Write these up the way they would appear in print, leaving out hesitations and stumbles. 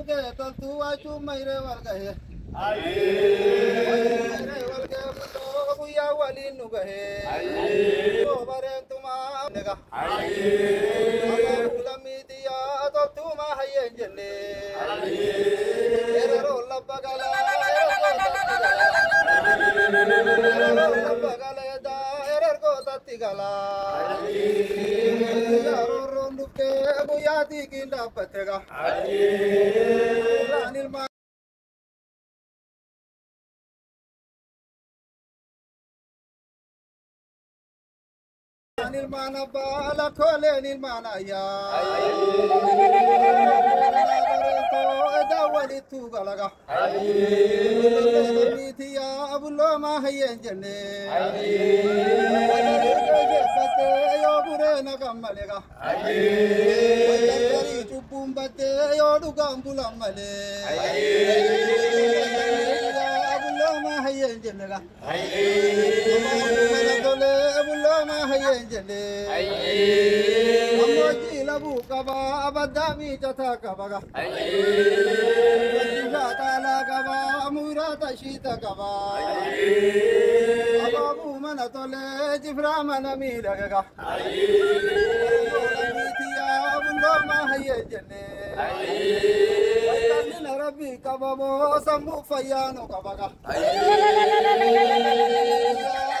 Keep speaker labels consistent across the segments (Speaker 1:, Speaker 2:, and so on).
Speaker 1: के तो तू आचू मेरे वर्गे मेरे वर्गे तो बुया वाली नुगहे तो बरे तुमा नेगा लमी दिया तो तुमा है जने एरो लबगला लबगला दा एरो को ततिगला यारो रोंदुके बुया दी किंदा पतेगा निर्मा निर्माण बाला खोले निर्माण या तो दावली तू गलगा मिथिया अबुलो मा है जने बते यो बुरे न कमलेगा तेरी चुपुम बते यो दुगम बुलम मले अबुलो मा है जनेगा अबुलो मा है जने अमोजी लबु कबा अबदामी जथा कबगा ताला कबा अमुरा तशीत कबा अबाबू मन तोले जिफ्रा मन मी लगेगा अबुलो मा है जने रबी कबो समु फयानो कबगा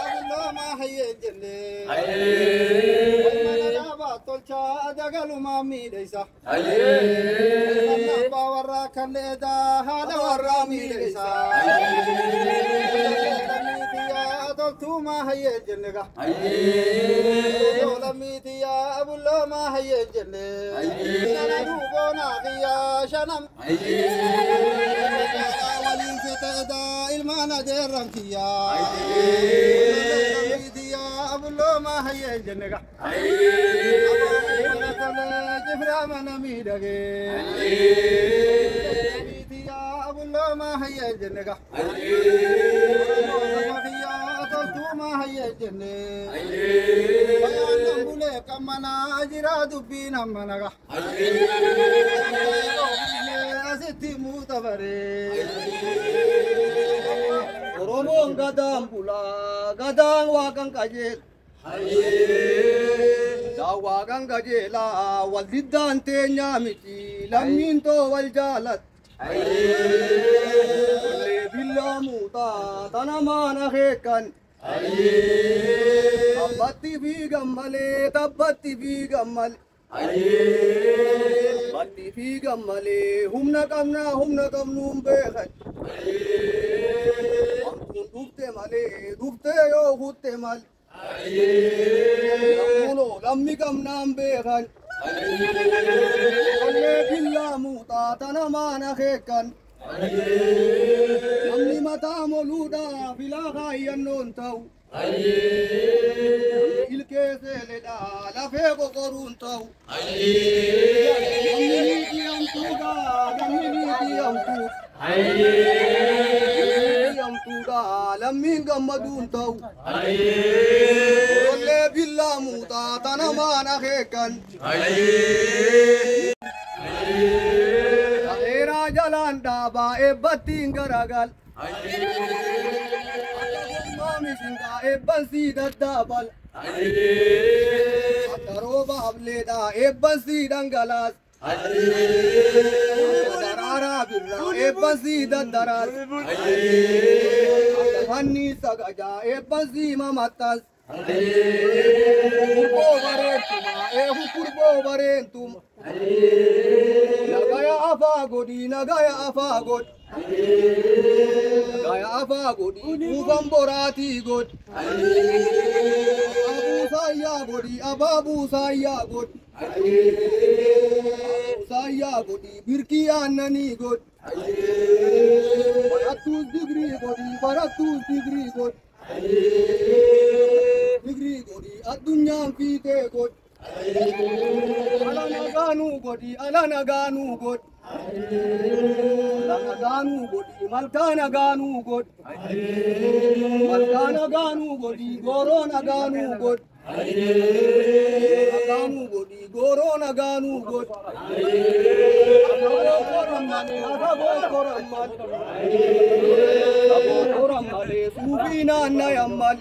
Speaker 1: अबुलो मा है जने tolcha dagalu mami desa na bawara kaneda hada warra mi desa dia tol tuma haye jennega lami dia abulo ma haye jenne na rubo na giya shanam walin fitada ilmana derankiya lami dia abulo ma haye jennega जिफ्रा मन मीडगे दिया अबुलो मा है जनेगा दिया तो तू मा है जने बयान बुले कमना जिरा दुबी नमनगा असिति मुतबरे रोमो गदाम बुला गदाम वाकं काजे dawagang gajela walidante nyamiti laminto waljalat le billamuta tanamana hekan tabati bi gammal bati bi gammale humna kamnum bekhat dubte yo hutte mal Namuno lammi kam nam bekan Alle billamu ta tanamana hekan Namni mata moluda bilaga yannon tau Ilke se leda la fego korun tau Namni diyam tuga diyam tuga lammin gammadun tau Olle billamu ta tanamana hekan Era jalan daba ebbatin garagal Mami singa ebban si daddabal Ataroba hableda ebban si dangalas Darara birra ebban si daddaras Fanni sagaja ebban si mamatas Kurbo barentum Nagaya afa godi Nagaya afa godi Ufam borati god Ababu saya god Saya godi birki annani god Baratus degree god Degree godi adunyam fite god Alana ganu god Malkana ganu god Gorona ganu god Naganu godi goro naganu godi. Koramale sufina nayamal.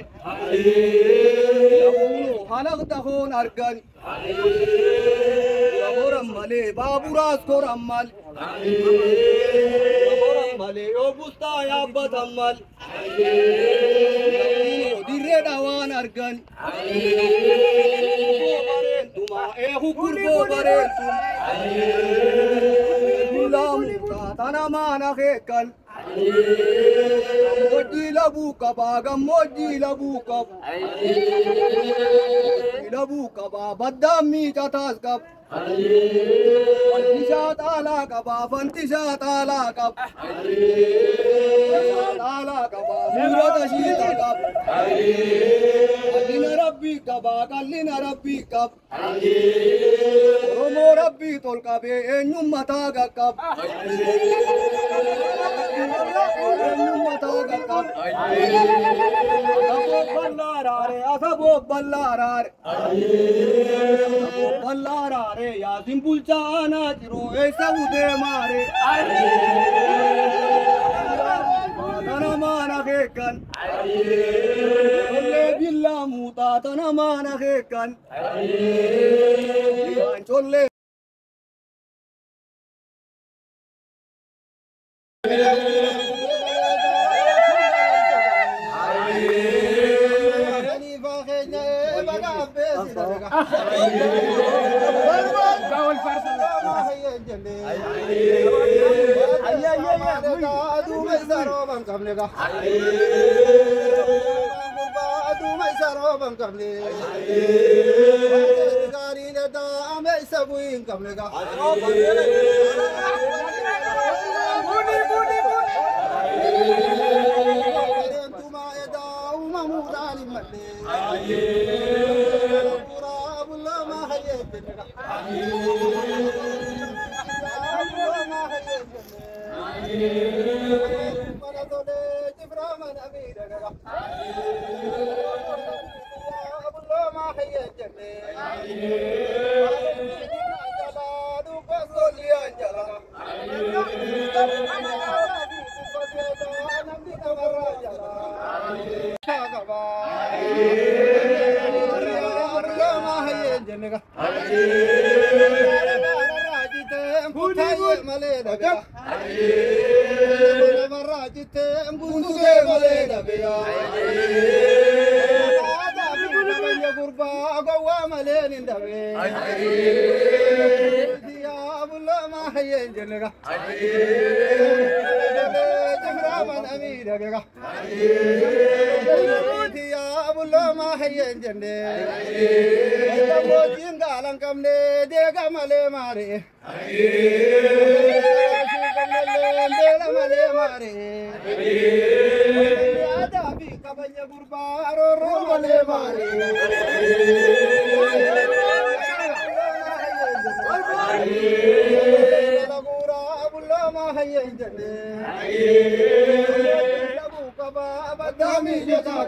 Speaker 1: Hanak tahon argan. Koramale baburas koramal. Koramale obusta yabatamal. Dire dawan argan. Tuma hukur ko barentum. Lamuta tanamana hekan. Moji labu kabaga moji labu kab. Labu kaba badami chatas kab. Fantishat ala kaba fantishat ala kab. Ala kaba murada shita kab. Kallina rabbi kaba kallina rabbi kab. Romo rabbi tol kabe enyum mata kab. Asabo ballarare ya simpul chana chiro esa ude mare tana mana kekan cholle billa muta tana mana kekan cholle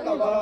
Speaker 1: Kaba